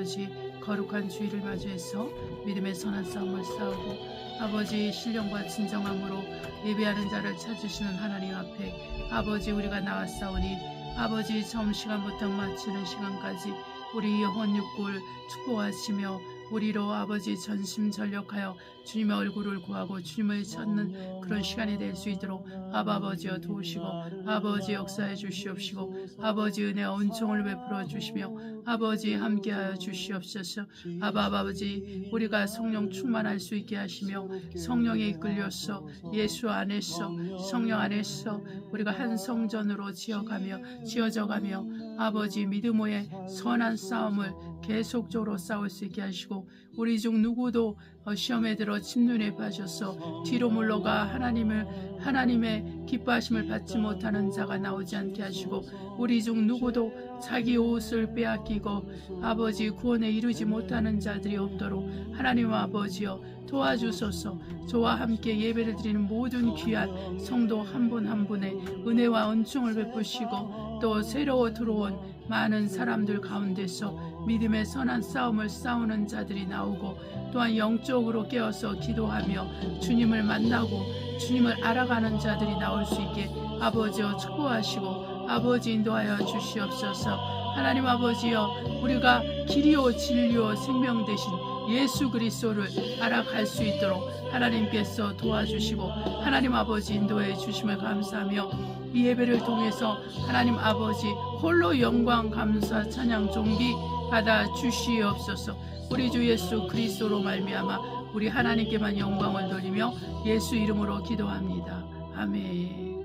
아버지 거룩한 주일을 맞이해서 믿음의 선한 싸움을 싸우고 아버지 신령과 진정함으로 예배하는 자를 찾으시는 하나님 앞에 아버지 우리가 나왔사오니 아버지 처음 시간부터 마치는 시간까지 우리 영혼 육골 축복하시며 우리로 아버지 전심전력하여 주님의 얼굴을 구하고 주님을 찾는 그런 시간이 될 수 있도록 아버지여 도우시고 아버지 역사해 주시옵시고 아버지 은혜와 은총을 베풀어 주시며 아버지 함께하여 주시옵소서. 아버지 우리가 성령 충만할 수 있게 하시며 성령에 이끌려서 예수 안에서 성령 안에서 우리가 한 성전으로 지어져가며 아버지 믿음의 선한 싸움을 계속적으로 싸울 수 있게 하시고 우리 중 누구도 시험에 들어 침눈에 빠져서 뒤로 물러가 하나님의 기뻐하심을 받지 못하는 자가 나오지 않게 하시고 우리 중 누구도 자기 옷을 빼앗기고 아버지 구원에 이르지 못하는 자들이 없도록 하나님 아버지여 도와주소서. 저와 함께 예배를 드리는 모든 귀한 성도 한 분 한 분의 은혜와 은총을 베푸시고 또 새로 들어온 많은 사람들 가운데서 믿음의 선한 싸움을 싸우는 자들이 나오고 또한 영적으로 깨어서 기도하며 주님을 만나고 주님을 알아가는 자들이 나올 수 있게 아버지여 축복하시고 아버지 인도하여 주시옵소서. 하나님 아버지여 우리가 길이요 진리요 생명 되신 예수 그리스도를 알아갈 수 있도록 하나님께서 도와주시고 하나님 아버지 인도해 주심을 감사하며 이 예배를 통해서 하나님 아버지 홀로 영광 감사 찬양 존귀 받아 주시옵소서. 우리 주 예수 그리스도로 말미암아 우리 하나님께만 영광을 돌리며 예수 이름으로 기도합니다. 아멘.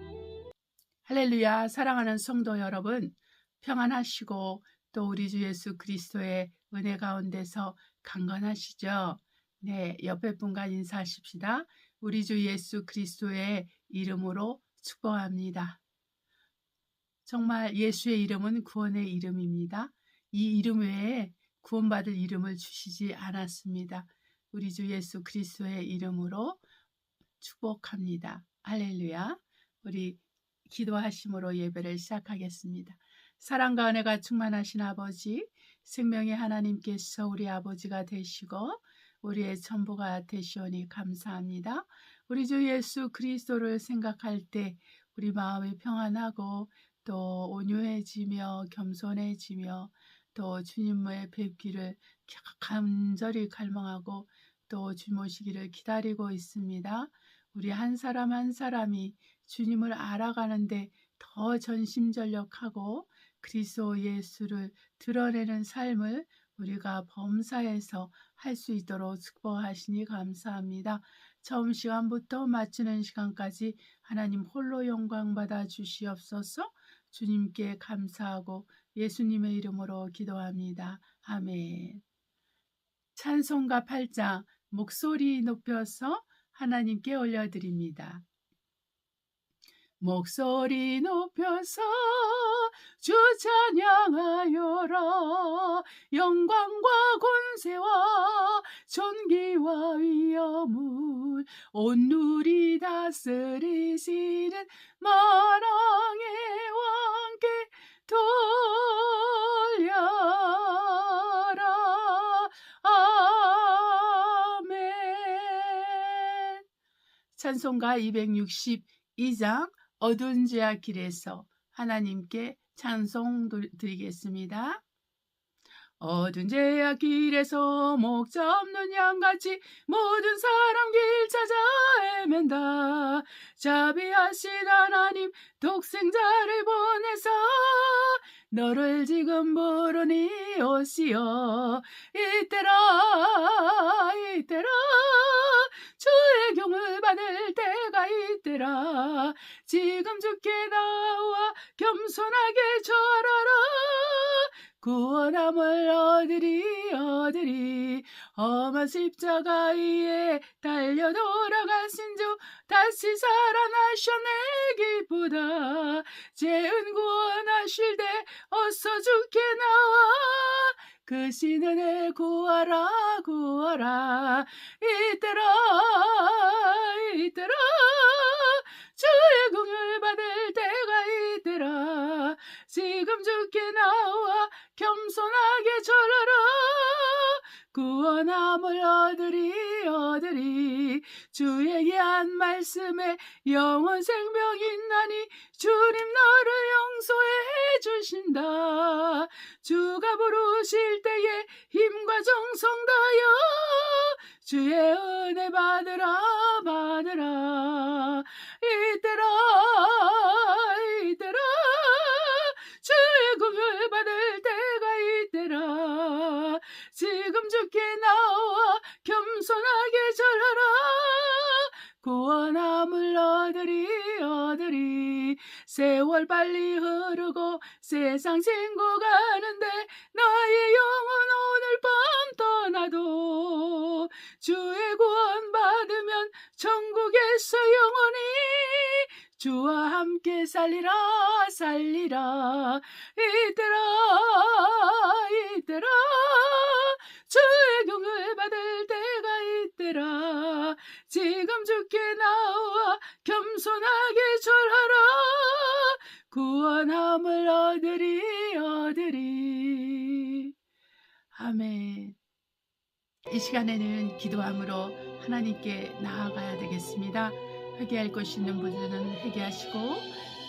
할렐루야. 사랑하는 성도 여러분, 평안하시고 또 우리 주 예수 그리스도의 은혜 가운데서 강건하시죠? 네, 옆에 분과 인사하십시다. 우리 주 예수 그리스도의 이름으로 축복합니다. 정말 예수의 이름은 구원의 이름입니다. 이 이름 외에 구원받을 이름을 주시지 않았습니다. 우리 주 예수 그리스도의 이름으로 축복합니다. 할렐루야. 우리 기도하심으로 예배를 시작하겠습니다. 사랑과 은혜가 충만하신 아버지, 생명의 하나님께서 우리 아버지가 되시고 우리의 전부가 되시오니 감사합니다. 우리 주 예수 그리스도를 생각할 때 우리 마음이 평안하고 또 온유해지며 겸손해지며 또 주님의 뵙기를 간절히 갈망하고 또 주님 오시기를 기다리고 있습니다. 우리 한 사람 한 사람이 주님을 알아가는데 더 전심전력하고 그리스도 예수를 드러내는 삶을 우리가 범사에서 할 수 있도록 축복하시니 감사합니다. 처음 시간부터 마치는 시간까지 하나님 홀로 영광 받아 주시옵소서. 주님께 감사하고 예수님의 이름으로 기도합니다. 아멘. 찬송가 8장 목소리 높여서 하나님께 올려드립니다. 목소리 높여서 주 찬양하여라. 영광과 권세와 존귀와 위엄을 온누리 다스리시는 만왕의 왕께 돌려라. 아멘. 찬송가 262장 어두운 지하 길에서 하나님께 찬송 드리겠습니다. 어두운 지하 길에서 목자 없는 양같이 모든 사람 길 찾아 헤맨다. 자비하신 하나님 독생자를 보내서 너를 지금 부르니 오시어. 이때라 이때라 주의 경을 받을 때가 이때라. 지금 주께 나와 겸손하게 절하라. 구원함을 얻으리 험한 십자가 위에 달려 돌아가신 주 다시 살아나셨네 기쁘다. 죄은 구원하실 때 어서 주께 나와 그 신은혜 구하라 구하라. 이때라 이때라 주의 긍휼 받을 때가 이때라. 지금 주께 나와 겸손하게 절하라. 구원함을 얻으리 주에게 한 말씀에 영원 생명 있나니 주님 너를 용서해 주신다. 주가 부르실 때에 힘과 정성 다하여 주의 은혜 받으라 이때라 주의 공을 받을 때가 이때라. 지금 주께 나와 겸손하게 절하라. 구원함을 얻으리 세월 빨리 흐르고 세상 친구 가는데 나의 영혼 오늘 밤 떠나도 주의 구원 받으면 천국에서 영원히 주와 함께 살리라 이때라 주의 경을 받을 때가 이때라. 지금 주께 나와 겸손하게 절하라. 구원함을 얻으리 아멘. 이 시간에는 기도함으로 하나님께 나아가야 되겠습니다. 회개할 것이 있는 분들은 회개하시고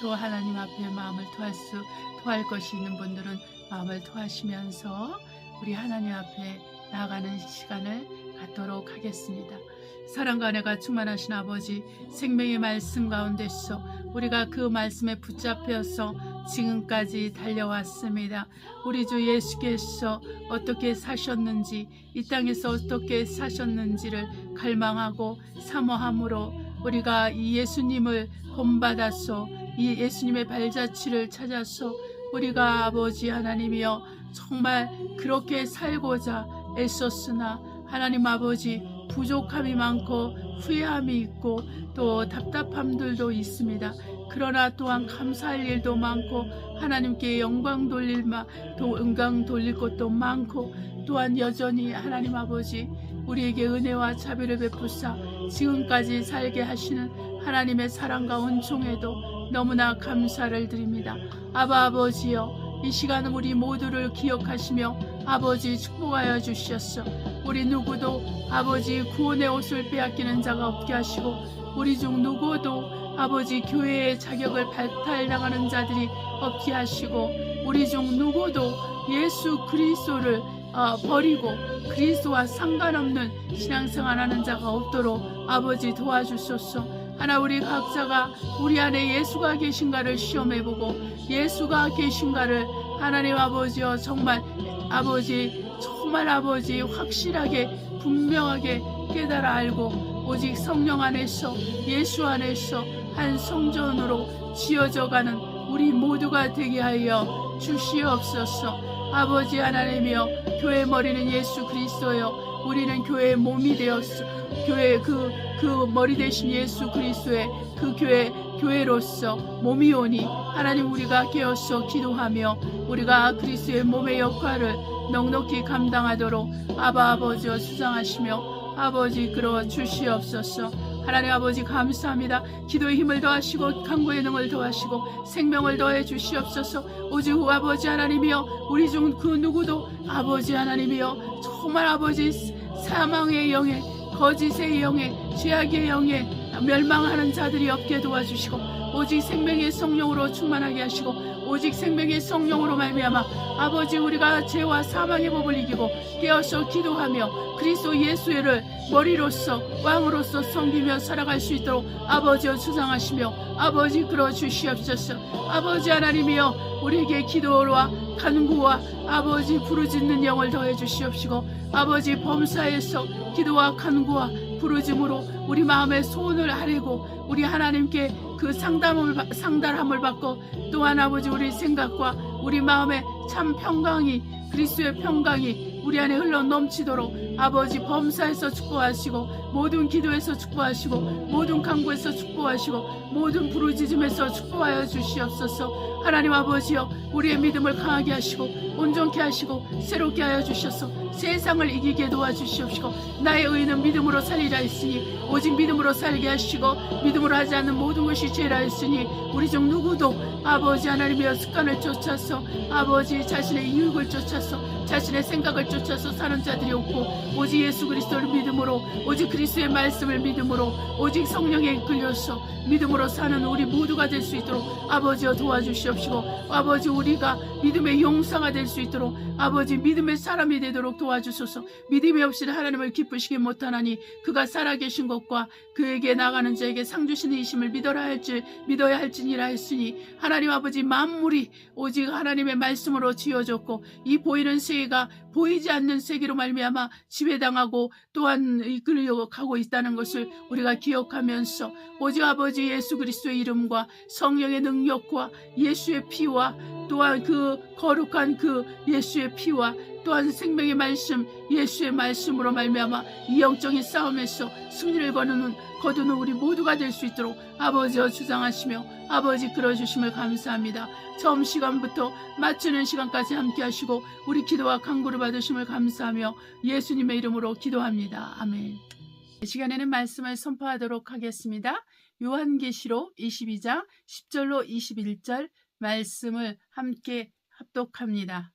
또 하나님 앞에 마음을 토할 것이 있는 분들은 마음을 토하시면서 우리 하나님 앞에 나아가는 시간을 갖도록 하겠습니다. 사랑과 은혜가 충만하신 아버지, 생명의 말씀 가운데서 우리가 그 말씀에 붙잡혀서 지금까지 달려왔습니다. 우리 주 예수께서 어떻게 사셨는지, 이 땅에서 어떻게 사셨는지를 갈망하고 사모함으로 우리가 이 예수님을 본받아서 이 예수님의 발자취를 찾아서 우리가 아버지 하나님이여 정말 그렇게 살고자 애썼으나 하나님 아버지 부족함이 많고 후회함이 있고 또 답답함들도 있습니다. 그러나 또한 감사할 일도 많고 하나님께 영광 돌릴 것도 많고 또한 여전히 하나님 아버지 우리에게 은혜와 자비를 베푸사 지금까지 살게 하시는 하나님의 사랑과 은총에도 너무나 감사를 드립니다. 아버지여, 이 시간은 우리 모두를 기억하시며 아버지 축복하여 주시옵소서. 우리 누구도 아버지 구원의 옷을 빼앗기는 자가 없게 하시고 우리 중 누구도 아버지 교회의 자격을 발탈당하는 자들이 없게 하시고 우리 중 누구도 예수 그리스도를 버리고 그리스도와 상관없는 신앙생활하는 자가 없도록 아버지 도와주소서. 하나 우리 각자가 우리 안에 예수가 계신가를 시험해보고 예수가 계신가를 하나님 아버지여 정말 아버지 확실하게 분명하게 깨달아 알고 오직 성령 안에서 예수 안에서 한 성전으로 지어져가는 우리 모두가 되게 하여 주시옵소서. 아버지 하나님이여, 교회 머리는 예수 그리스도여 우리는 교회의 몸이 되었어. 교회 그 머리 되신 예수 그리스도의 그 교회로서 몸이오니 하나님 우리가 깨어서 기도하며 우리가 그리스도의 몸의 역할을 넉넉히 감당하도록 아버지여 수상하시며 아버지 끌어 주시옵소서. 하나님 아버지 감사합니다. 기도의 힘을 더하시고 간구의 능을 더하시고 생명을 더해 주시옵소서. 오직 아버지 하나님이여 우리 중 그 누구도 아버지 하나님이여 정말 아버지 사망의 영에 거짓의 영에 죄악의 영에 멸망하는 자들이 없게 도와주시고 오직 생명의 성령으로 충만하게 하시고 오직 생명의 성령으로 말미암아 아버지 우리가 죄와 사망의 법을 이기고 깨어서 기도하며 그리스도 예수를 머리로서 왕으로서 섬기며 살아갈 수 있도록 아버지여 주장하시며 아버지 끌어주시옵소서. 아버지 하나님이여 우리에게 기도와 간구와 아버지 부르짖는 영을 더해 주시옵시고 아버지 범사에서 기도와 간구와 부르짖음으로 우리 마음의 소원을 아뢰고 우리 하나님께 그 상달함을 받고 또한 아버지 우리 생각과 우리 마음의 참 평강이 그리스도의 평강이 우리 안에 흘러 넘치도록 아버지 범사에서 축복하시고 모든 기도에서 축복하시고 모든 간구에서 축복하시고 모든 부르짖음에서 축복하여 주시옵소서. 하나님 아버지여 우리의 믿음을 강하게 하시고 온전케 하시고 새롭게 하여 주셔서 세상을 이기게 도와주시옵시고 나의 의는 믿음으로 살리라 했으니 오직 믿음으로 살게 하시고 믿음으로 하지 않는 모든 것이 죄라 했으니 우리 중 누구도 아버지 하나님이여 습관을 쫓아서 아버지 아버지 자신의 유익을 쫓아서 자신의 생각을 쫓아서 사는 자들이 없고 오직 예수 그리스도를 믿음으로 오직 그리스도의 말씀을 믿음으로 오직 성령에 이끌려서 믿음으로 사는 우리 모두가 될 수 있도록 아버지여 도와주시옵시고 아버지 우리가 믿음의 용사가 될 수 있도록 아버지 믿음의 사람이 되도록 도와주소서. 믿음이 없이는 하나님을 기쁘시게 못하나니 그가 살아계신 것과 그에게 나가는 자에게 상 주시는 이심을 믿어야 할지니라 했으니 하나님 아버지 만물이 오직 하나님의 말씀으로 지어졌고 이 보이는 세계가 보이지 않는 세계로 말미암아 지배당하고 또한 이끌려 가고 있다는 것을 우리가 기억하면서 오직 아버지 예수 그리스도의 이름과 성령의 능력과 예수의 피와 또한 그 거룩한 그 예수의 피와 또한 생명의 말씀 예수의 말씀으로 말미암아 이 영적인 싸움에서 승리를 거두는 우리 모두가 될 수 있도록 아버지여 주장하시며 아버지 끌어주심을 감사합니다. 처음 시간부터 마치는 시간까지 함께 하시고 우리 기도와 간구를 받으심을 감사하며 예수님의 이름으로 기도합니다. 아멘. 이 시간에는 말씀을 선포하도록 하겠습니다. 요한계시록 22장 10절로 21절 말씀을 함께 합독합니다.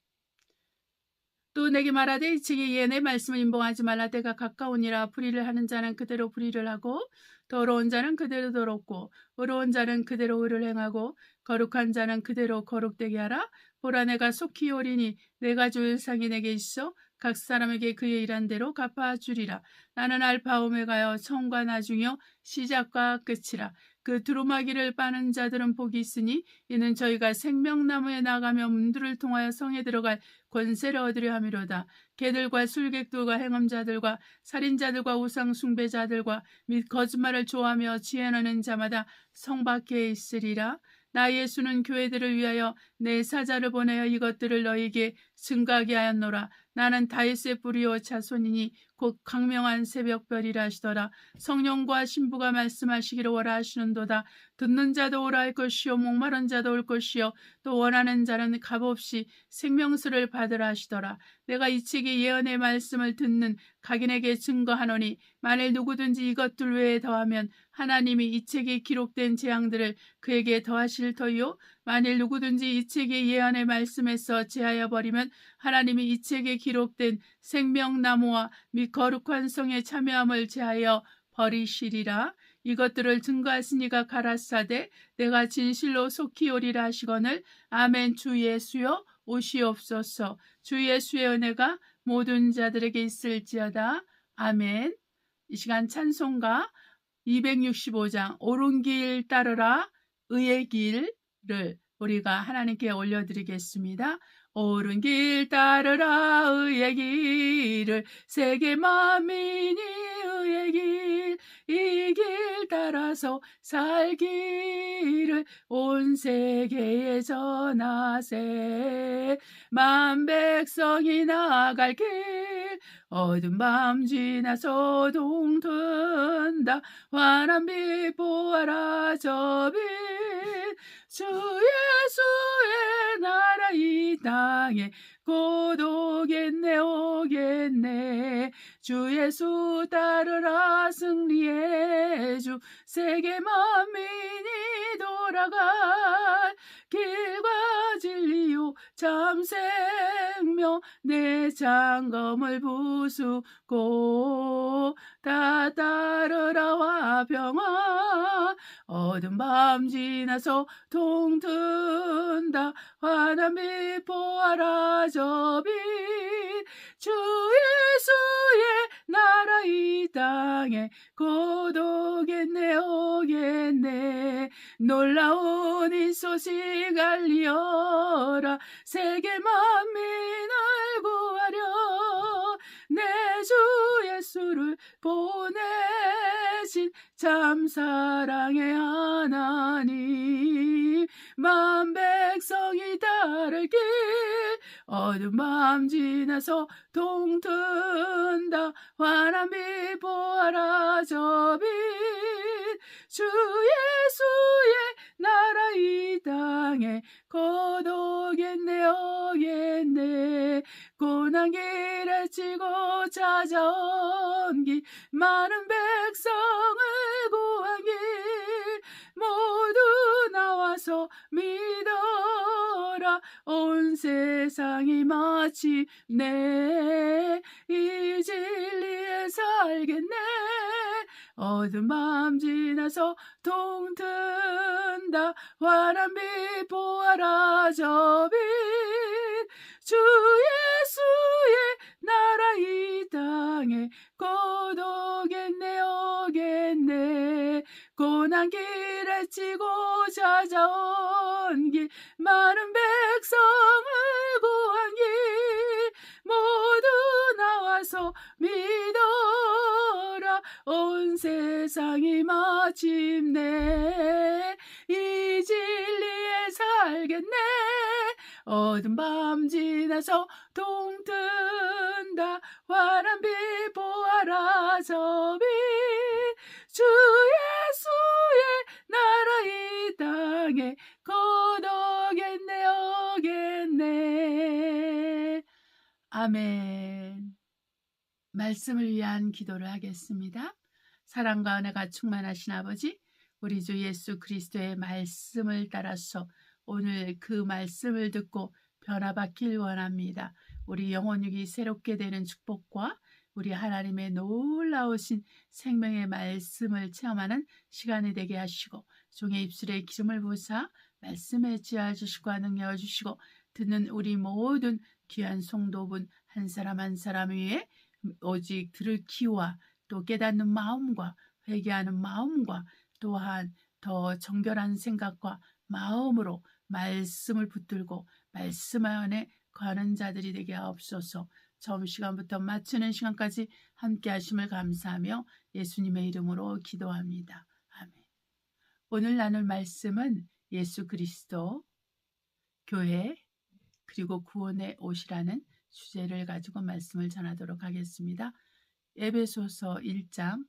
또 내게 말하되 이 책에 예언의 말씀을 임봉하지 말라. 때가 가까우니라. 불의를 하는 자는 그대로 불의를 하고 더러운 자는 그대로 더럽고 의로운 자는 그대로 의를 행하고 거룩한 자는 그대로 거룩되게 하라. 보라 내가 속히 오리니 내가 줄 상이 내게 있어 각 사람에게 그의 일한 대로 갚아주리라. 나는 알파 오메가여 처음과 나중이요 시작과 끝이라. 그 두루마기를 빠는 자들은 복이 있으니 이는 저희가 생명나무에 나가며 문들을 통하여 성에 들어갈 권세를 얻으려 함이로다. 개들과 술객들과 행음자들과 살인자들과 우상 숭배자들과 및 거짓말을 좋아하며 지혜하는 자마다 성 밖에 있으리라. 나 예수는 교회들을 위하여 내 사자를 보내어 이것들을 너희에게 증거하게 하였노라. 나는 다윗의 뿌리요 자손이니 곧 강명한 새벽별이라 하시더라. 성령과 신부가 말씀하시기를 오라 하시는도다. 듣는 자도 오라 할 것이요 목마른 자도 올 것이요 또 원하는 자는 값없이 생명수를 받으라 하시더라. 내가 이 책의 예언의 말씀을 듣는 각인에게 증거하노니 만일 누구든지 이것들 외에 더하면 하나님이 이 책에 기록된 재앙들을 그에게 더하실 터이요 만일 누구든지 이 책의 예언의 말씀에서 제하여 버리면 하나님이 이 책에 기록된 생명나무와 및 거룩한 성에 참여함을 제하여 버리시리라. 이것들을 증거하시니가 가라사대 내가 진실로 속히 오리라 하시거늘. 아멘. 주 예수여 오시옵소서. 주 예수의 은혜가 모든 자들에게 있을지어다. 아멘. 이 시간 찬송가 265장 옳은 길 따르라 의의 길을 우리가 하나님께 올려드리겠습니다. 옳은 길 따르라 의의 길을 세계 만민이 의의 길 이 길 따라서 살기를 온 세계에 전하세. 만 백성이 나갈 길 어두운 밤 지나서 동튼다. 환한 빛 보아라 저 빛 주 예수의 나라 이 땅에 곧 오겠네 오겠네. 주 예수 따르라 승리의 주 세계 만민이 돌아갈 길과 진리요 참 생명 내 장검을 부수고 다 따르라 화평아. 어두운 밤 지나서 동튼다. 환한 빛 보아라 저 빛 주 예수의 나라 이 땅에 곧 오겠네 오겠네. 놀라운 이 소식 알리어라 세계 만민을 구하려 내 주 예수를 보내신 참 사랑의 하나님. 만 백성이 따를 길 어두운 밤 지나서 동튼다. 환한 빛 보아라 저 빛 주 예수의 나라 이 땅에 곧 오겠네 오겠네. 고난 길에 치고 찾아온 길 많은 백성을 구한 길 모두 나와서 믿어라. 온 온 세상이 마침내 이 진리에 살겠네. 어두운 밤 지나서 동튼다 환한 빛 보아라 저 빛. 주 예수의 나라 이 땅에 곧 오겠네 오겠네. 고난길에 치고 찾아온 길 많은 백성을 구한 길 모두 나와서 믿어라. 온 세상이 마침내 이 진리에 살겠네. 어두운 밤 지나서 동튼다 환한 빛 보아라 저 빛. 주 예수의 나라 이 땅에 곧 오겠네 오겠네. 아멘. 말씀을 위한 기도를 하겠습니다. 사랑과 은혜가 충만하신 아버지, 우리 주 예수 그리스도의 말씀을 따라서 오늘 그 말씀을 듣고 변화받길 원합니다. 우리 영혼육이 새롭게 되는 축복과 우리 하나님의 놀라우신 생명의 말씀을 체험하는 시간이 되게 하시고 종의 입술에 기름을 부으사 말씀에 지어 주시고 능력을 주시고 듣는 우리 모든 귀한 성도분 한 사람 한 사람 위에 오직 들을 귀와 또 깨닫는 마음과 회개하는 마음과 또한 더 정결한 생각과 마음으로 말씀을 붙들고 말씀 안에 거하는 자들이 되게 하옵소서. 점심시간부터 마치는 시간까지 함께 하심을 감사하며 예수님의 이름으로 기도합니다. 아멘. 오늘 나눌 말씀은 예수 그리스도, 교회, 그리고 구원의 옷이라는 주제를 가지고 말씀을 전하도록 하겠습니다. 에베소서 1장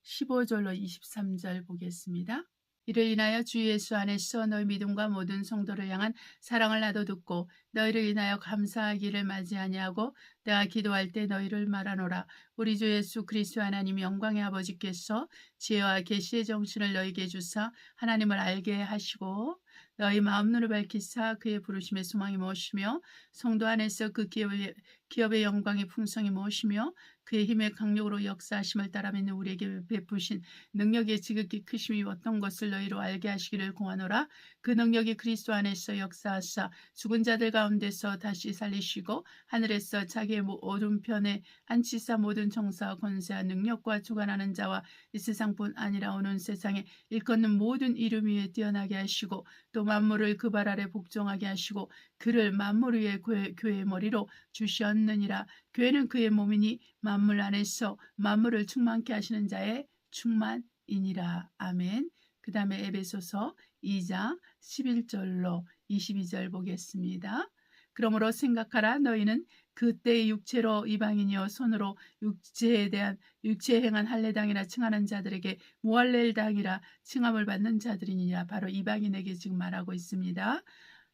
15절로 23절 보겠습니다. 이를 인하여 주 예수 안에서 너희 믿음과 모든 성도를 향한 사랑을 나도 듣고 너희를 인하여 감사하기를 맞이 아니하고 내가 기도할 때 너희를 말하노라. 우리 주 예수 그리스도 하나님 영광의 아버지께서 지혜와 계시의 정신을 너희에게 주사 하나님을 알게 하시고 너희 마음 눈을 밝히사 그의 부르심의 소망이 무엇이며 성도 안에서 그 기업의 영광의 풍성이 무엇이며 그의 힘의 강력으로 역사하심을 따라 믿는 우리에게 베푸신 능력의 지극히 크심이 어떤 것을 너희로 알게 하시기를 공하노라. 그 능력이 그리스도 안에서 역사하사 죽은 자들 가운데서 다시 살리시고 하늘에서 자기의 오른편에 앉히사 모든 정사와 권세와 능력과 주관하는 자와 이 세상뿐 아니라 오는 세상에 일컫는 모든 이름 위에 뛰어나게 하시고 또 만물을 그 발 아래 복종하게 하시고 그를 만물 위에 교회의 머리로 주셨느니라. 교회는 그의 몸이니 만물 안에서 만물을 충만케 하시는 자의 충만이니라. 아멘. 그 다음에 에베소서 2장 11절로 22절 보겠습니다. 그러므로 생각하라. 너희는 그때의 육체로 이방인이여 손으로 육체에 행한 할례당이라 칭하는 자들에게 무할렐당이라 칭함을 받는 자들이니라. 바로 이방인에게 지금 말하고 있습니다.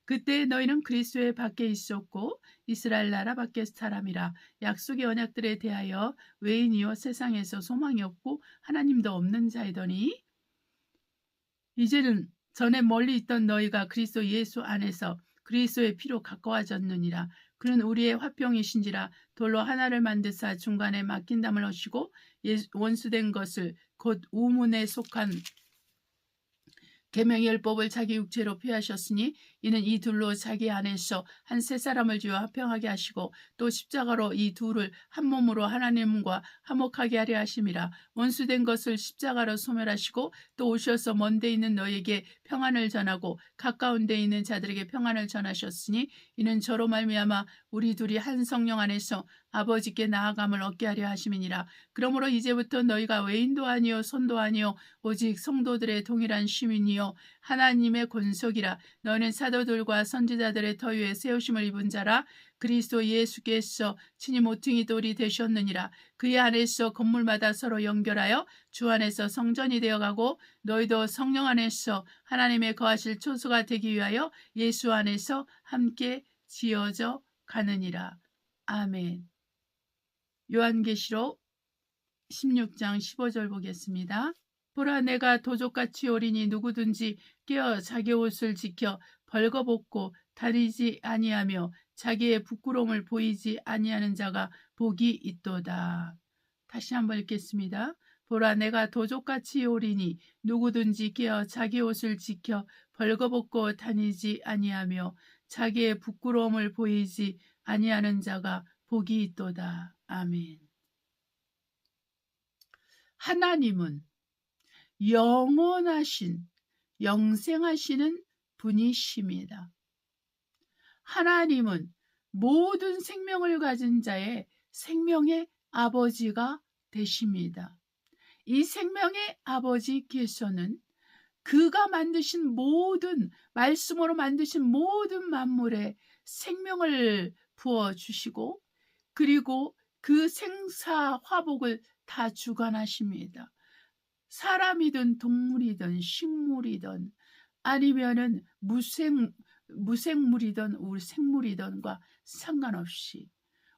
그때 너희는 그리스도의 밖에 있었고 이스라엘 나라 밖의 사람이라 약속의 언약들에 대하여 외인이요 세상에서 소망이 없고 하나님도 없는 자이더니 이제는 전에 멀리 있던 너희가 그리스도 예수 안에서 그리스도의 피로 가까워졌느니라. 그는 우리의 화평이신지라 돌로 하나를 만드사 중간에 막힌 담을 하시고 원수된 것을 곧 우문에 속한 계명의 율법을 자기 육체로 피하셨으니 이는 이 둘로 자기 안에서 한 세 사람을 지어 화평하게 하시고 또 십자가로 이 둘을 한 몸으로 하나님과 화목하게 하려 하심이라. 원수된 것을 십자가로 소멸하시고 또 오셔서 먼데 있는 너에게 평안을 전하고 가까운 데 있는 자들에게 평안을 전하셨으니 이는 저로 말미암아 우리 둘이 한 성령 안에서 아버지께 나아감을 얻게 하려 하심이니라. 그러므로 이제부터 너희가 외인도 아니요 손도 아니요 오직 성도들의 동일한 시민이요 하나님의 권속이라. 너는 사도들과 선지자들의 터 위에 세우심을 입은 자라. 그리스도 예수께서 친히 모퉁이 돌이 되셨느니라. 그의 안에서 건물마다 서로 연결하여 주 안에서 성전이 되어가고 너희도 성령 안에서 하나님의 거하실 초소가 되기 위하여 예수 안에서 함께 지어져 가느니라. 아멘. 요한계시록 16장 15절 보겠습니다. 보라, 내가 도적같이 오리니 누구든지 깨어 자기 옷을 지켜 벌거벗고 다니지 아니하며 자기의 부끄러움을 보이지 아니하는 자가 복이 있도다. 다시 한번 읽겠습니다. 보라, 내가 도적같이 오리니 누구든지 깨어 자기 옷을 지켜 벌거벗고 다니지 아니하며 자기의 부끄러움을 보이지 아니하는 자가 복이 있도다. 아멘. 하나님은 영원하신, 영생하시는 분이십니다. 하나님은 모든 생명을 가진 자의 생명의 아버지가 되십니다. 이 생명의 아버지께서는 그가 만드신 모든, 말씀으로 만드신 모든 만물에 생명을 부어주시고, 그리고 그 생사 화복을 다 주관하십니다. 사람이든 동물이든 식물이든 아니면은 무생물이든 우리 생물이든과 상관없이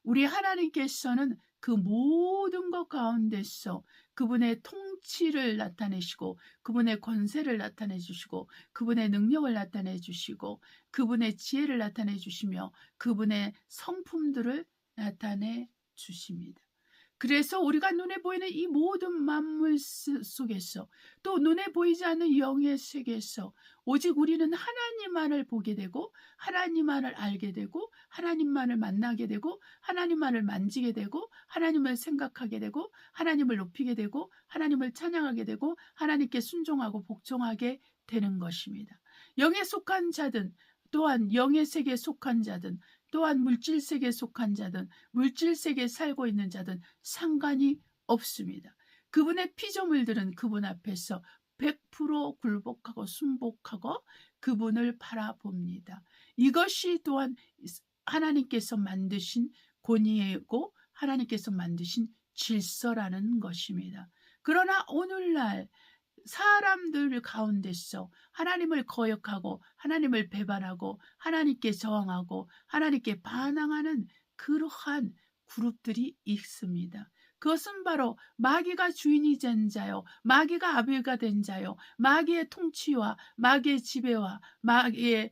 우리 하나님께서는 그 모든 것 가운데서 그분의 통치를 나타내시고 그분의 권세를 나타내 주시고 그분의 능력을 나타내 주시고 그분의 지혜를 나타내 주시며 그분의 성품들을 나타내 주십니다. 그래서 우리가 눈에 보이는 이 모든 만물 속에서 또 눈에 보이지 않는 영의 세계에서 오직 우리는 하나님만을 보게 되고 하나님만을 알게 되고 하나님만을 만나게 되고 하나님만을 만지게 되고 하나님을 생각하게 되고 하나님을 높이게 되고 하나님을 찬양하게 되고 하나님께 순종하고 복종하게 되는 것입니다. 영에 속한 자든 또한 영의 세계에 속한 자든 또한 물질세계에 속한 자든 물질세계에 살고 있는 자든 상관이 없습니다. 그분의 피조물들은 그분 앞에서 100% 굴복하고 순복하고 그분을 바라봅니다. 이것이 또한 하나님께서 만드신 권위이고 하나님께서 만드신 질서라는 것입니다. 그러나 오늘날 사람들 가운데서 하나님을 거역하고 하나님을 배반하고 하나님께 저항하고 하나님께 반항하는 그러한 그룹들이 있습니다. 그것은 바로 마귀가 주인이 된 자요, 마귀가 아비가 된 자요, 마귀의 통치와 마귀의 지배와 마귀에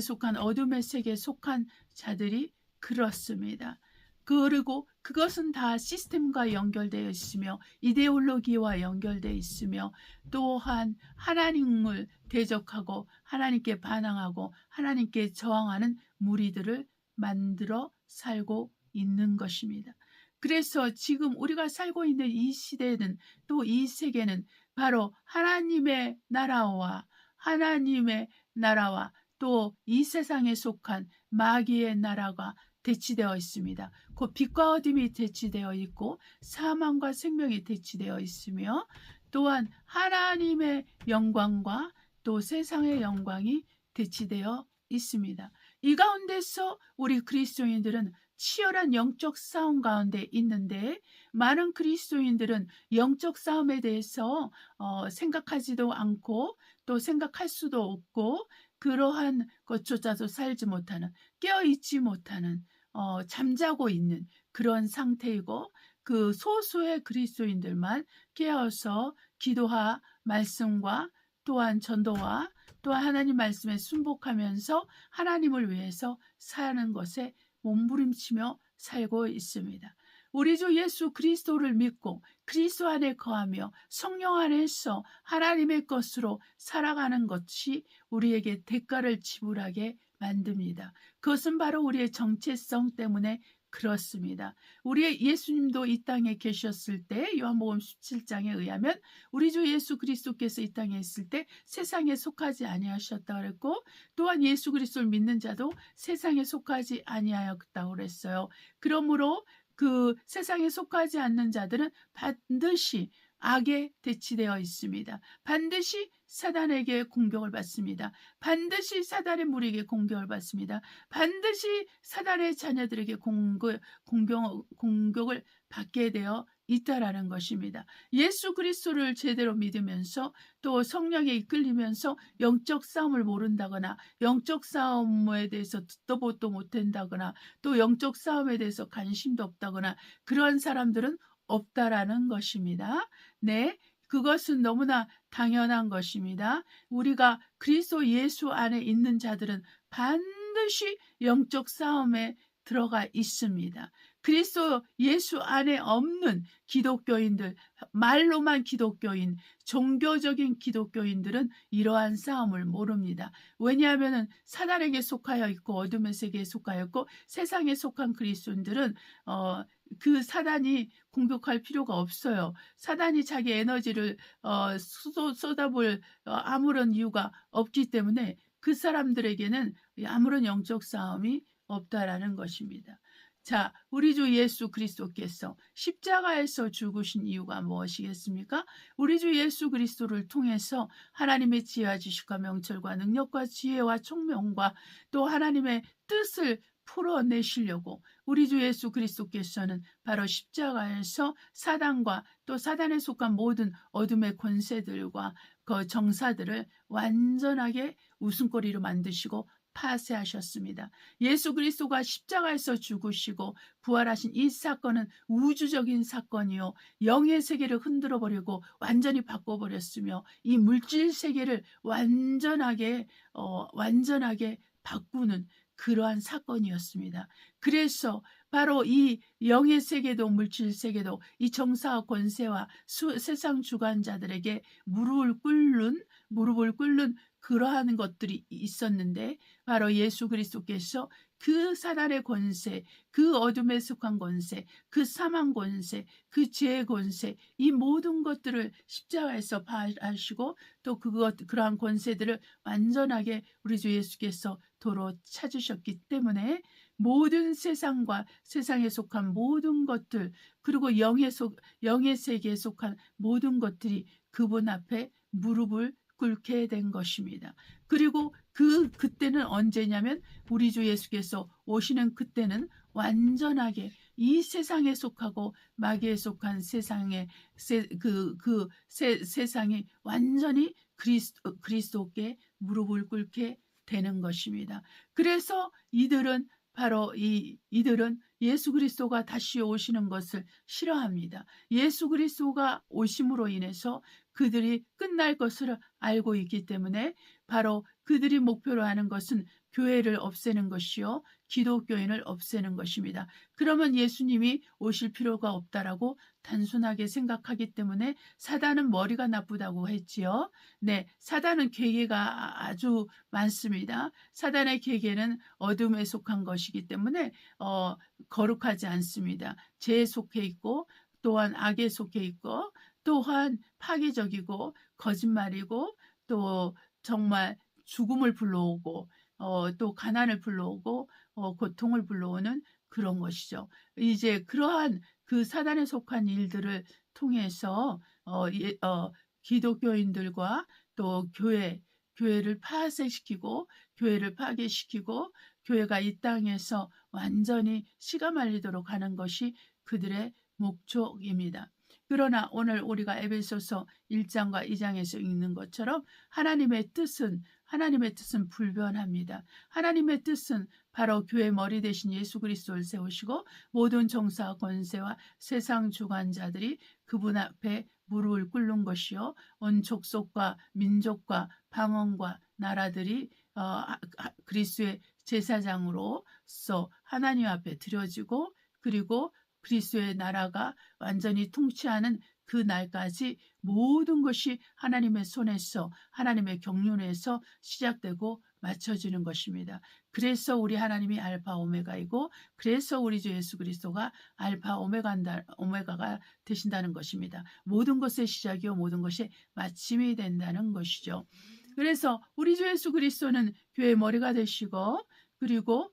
속한 어둠의 세계에 속한 자들이 그렇습니다. 그리고 그것은 다 시스템과 연결되어 있으며 이데올로기와 연결되어 있으며 또한 하나님을 대적하고 하나님께 반항하고 하나님께 저항하는 무리들을 만들어 살고 있는 것입니다. 그래서 지금 우리가 살고 있는 이 시대는 또 이 세계는 바로 하나님의 나라와 또 이 세상에 속한 마귀의 나라가 대치되어 있습니다. 곧 빛과 어둠이 대치되어 있고 사망과 생명이 대치되어 있으며 또한 하나님의 영광과 또 세상의 영광이 대치되어 있습니다. 이 가운데서 우리 그리스도인들은 치열한 영적 싸움 가운데 있는데 많은 그리스도인들은 영적 싸움에 대해서 생각하지도 않고 또 생각할 수도 없고 그러한 것조차도 살지 못하는 깨어있지 못하는 잠자고 있는 그런 상태이고 그 소수의 그리스도인들만 깨어서 기도와 말씀과 또한 전도와 또한 하나님 말씀에 순복하면서 하나님을 위해서 사는 것에 몸부림치며 살고 있습니다. 우리 주 예수 그리스도를 믿고 그리스도 안에 거하며 성령 안에서 하나님의 것으로 살아가는 것이 우리에게 대가를 지불하게 만듭니다. 그것은 바로 우리의 정체성 때문에 그렇습니다. 우리의 예수님도 이 땅에 계셨을 때 요한복음 17장에 의하면 우리 주 예수 그리스도께서 이 땅에 있을 때 세상에 속하지 아니하셨다고 그랬고 또한 예수 그리스도를 믿는 자도 세상에 속하지 아니하였다고 그랬어요. 그러므로 그 세상에 속하지 않는 자들은 반드시 악에 대치되어 있습니다. 반드시 사단에게 공격을 받습니다. 반드시 사단의 무리에게 공격을 받습니다. 반드시 사단의 자녀들에게 공격을 받게 되어 있다라는 것입니다. 예수 그리스도를 제대로 믿으면서 또 성령에 이끌리면서 영적 싸움을 모른다거나 영적 싸움에 대해서 듣도 보도 못한다거나 또 영적 싸움에 대해서 관심도 없다거나 그러한 사람들은 없다라는 것입니다. 네, 그것은 너무나 당연한 것입니다. 우리가 그리스도 예수 안에 있는 자들은 반드시 영적 싸움에 들어가 있습니다. 그리스도 예수 안에 없는 기독교인들, 말로만 기독교인, 종교적인 기독교인들은 이러한 싸움을 모릅니다. 왜냐하면 사단에게 속하여 있고 어둠의 세계에 속하여 있고 세상에 속한 그리스도인들은 그 사단이 공격할 필요가 없어요. 사단이 자기 에너지를 쏟아볼 아무런 이유가 없기 때문에 그 사람들에게는 아무런 영적 싸움이 없다라는 것입니다. 자, 우리 주 예수 그리스도께서 십자가에서 죽으신 이유가 무엇이겠습니까? 우리 주 예수 그리스도를 통해서 하나님의 지혜와 지식과 명철과 능력과 지혜와 총명과 또 하나님의 뜻을 풀어내시려고 우리 주 예수 그리스도께서는 바로 십자가에서 사단과 또 사단에 속한 모든 어둠의 권세들과 그 정사들을 완전하게 웃음거리로 만드시고 파쇄하셨습니다. 예수 그리스도가 십자가에서 죽으시고 부활하신 이 사건은 우주적인 사건이요, 영의 세계를 흔들어 버리고 완전히 바꿔버렸으며 이 물질 세계를 완전하게 바꾸는 그러한 사건이었습니다. 그래서 바로 이 영의 세계도 물질 세계도 이 정사와 권세와 세상 주관자들에게 무릎을 꿇는 그러한 것들이 있었는데 바로 예수 그리스도께서 그 사단의 권세, 그 어둠에 속한 권세, 그 사망 권세, 그 죄의 권세, 이 모든 것들을 십자가에서 파하시고 또 그러한 권세들을 완전하게 우리 주 예수께서 도로 찾으셨기 때문에 모든 세상과 세상에 속한 모든 것들 그리고 영의 세계에 속한 모든 것들이 그분 앞에 무릎을 꿇게 된 것입니다. 그리고 그때는 언제냐면 우리 주 예수께서 오시는 그때는 완전하게 이 세상에 속하고 마귀에 속한 세상이 완전히 그리스도께 무릎을 꿇게 되는 것입니다. 그래서 이들은 예수 그리스도가 다시 오시는 것을 싫어합니다. 예수 그리스도가 오심으로 인해서 그들이 끝날 것을 알고 있기 때문에 바로 그들이 목표로 하는 것은 교회를 없애는 것이요, 기독교인을 없애는 것입니다. 그러면 예수님이 오실 필요가 없다라고 단순하게 생각하기 때문에 사단은 머리가 나쁘다고 했지요. 네, 사단은 계계가 아주 많습니다. 사단의 계계는 어둠에 속한 것이기 때문에 거룩하지 않습니다. 죄에 속해 있고 또한 악에 속해 있고 또한 파괴적이고 거짓말이고 또 정말 죽음을 불러오고 또 가난을 불러오고 고통을 불러오는 그런 것이죠. 이제 그러한 그 사단에 속한 일들을 통해서 기독교인들과 또 교회를 파쇄시키고 교회를 파괴시키고 교회가 이 땅에서 완전히 씨가 말리도록 하는 것이 그들의 목적입니다. 그러나 오늘 우리가 에베소서 1장과 2장에서 읽는 것처럼 하나님의 뜻은 불변합니다. 하나님의 뜻은 바로 교회 머리 대신 예수 그리스도를 세우시고 모든 정사와 권세와 세상 주관자들이 그분 앞에 무릎을 꿇는 것이요, 온 족속과 민족과 방언과 나라들이 그리스도의 제사장으로서 하나님 앞에 드려지고 그리고 그리스도의 나라가 완전히 통치하는 그 날까지 모든 것이 하나님의 손에서 하나님의 경륜에서 시작되고 맞춰지는 것입니다. 그래서 우리 하나님이 알파 오메가이고 그래서 우리 주 예수 그리스도가 알파 오메가가 되신다는 것입니다. 모든 것의 시작이요 모든 것이 마침이 된다는 것이죠. 그래서 우리 주 예수 그리스도는 교회의 머리가 되시고 그리고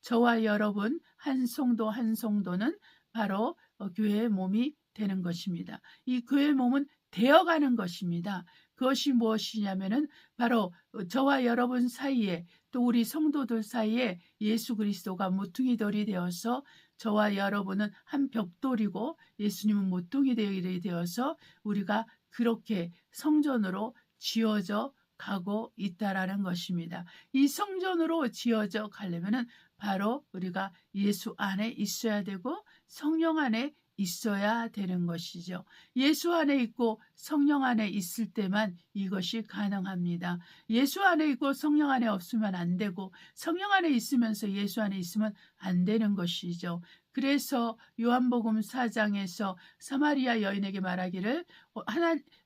저와 여러분 한 성도는 바로 교회의 몸이 되는 것입니다. 이 교회의 몸은 되어가는 것입니다. 그것이 무엇이냐면은 바로 저와 여러분 사이에 또 우리 성도들 사이에 예수 그리스도가 모퉁이돌이 되어서 저와 여러분은 한 벽돌이고 예수님은 모퉁이돌이 되어서 우리가 그렇게 성전으로 지어져 가고 있다라는 것입니다. 이 성전으로 지어져 가려면은 바로 우리가 예수 안에 있어야 되고 성령 안에 있어야 되는 것이죠. 예수 안에 있고 성령 안에 있을 때만 이것이 가능합니다. 예수 안에 있고 성령 안에 없으면 안 되고 성령 안에 있으면서 예수 안에 있으면 안 되는 것이죠. 그래서 요한복음 4장에서 사마리아 여인에게 말하기를